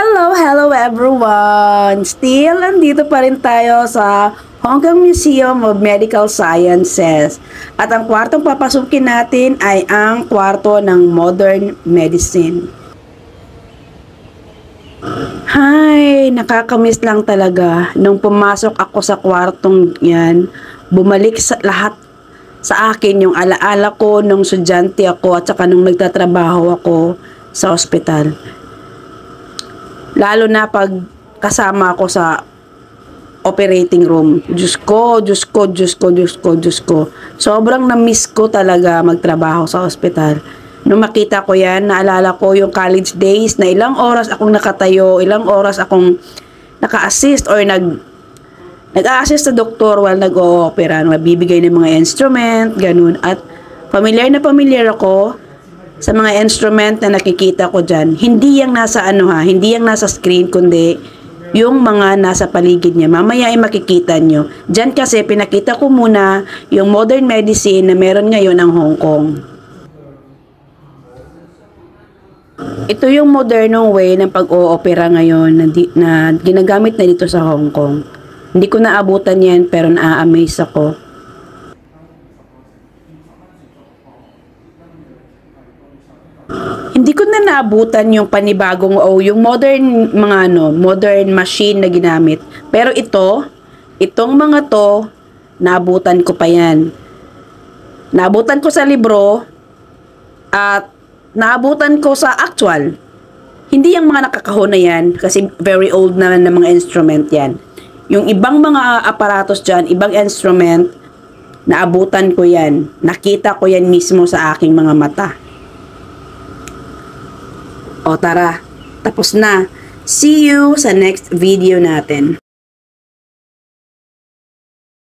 Hello everyone! Still, nandito pa rin tayo sa Hong Kong Museum of Medical Sciences. At ang kwartong papasukin natin ay ang kwarto ng Modern Medicine. Hi! Nakakamiss lang talaga. Nung pumasok ako sa kwartong yan, bumalik sa lahat sa akin yung alaala ko nung estudyante ako at saka nung nagtatrabaho ako sa ospital. Lalo na pag kasama ako sa operating room. Diyos ko. Sobrang na-miss ko talaga magtrabaho sa ospital. Nung makita ko yan, naalala ko yung college days na ilang oras akong nakatayo, ilang oras akong naka-assist or nag-a-assist sa doktor while nag-o-opera, mabibigay ng mga instrument, ganun. At familiar ako sa mga instrument na nakikita ko dyan. Hindi yung nasa hindi yung nasa screen, kundi yung mga nasa paligid niya. Mamaya ay makikita nyo. Dyan kasi pinakita ko muna yung modern medicine na meron ngayon ang Hong Kong. Ito yung modernong way ng pag-o-opera ngayon na ginagamit na dito sa Hong Kong. Hindi ko naabutan yan pero na-amaze ako. Hindi ko na naabutan yung panibagong yung modern modern machine na ginamit. Pero itong mga to, naabutan ko pa yan. Naabutan ko sa libro at naabutan ko sa actual. Hindi yung mga nakakahon na yan kasi very old na ng mga instrument yan. Yung ibang mga aparatos dyan, ibang instrument, naabutan ko yan. Nakita ko yan mismo sa aking mga mata. O tara, tapos na. See you sa next video natin.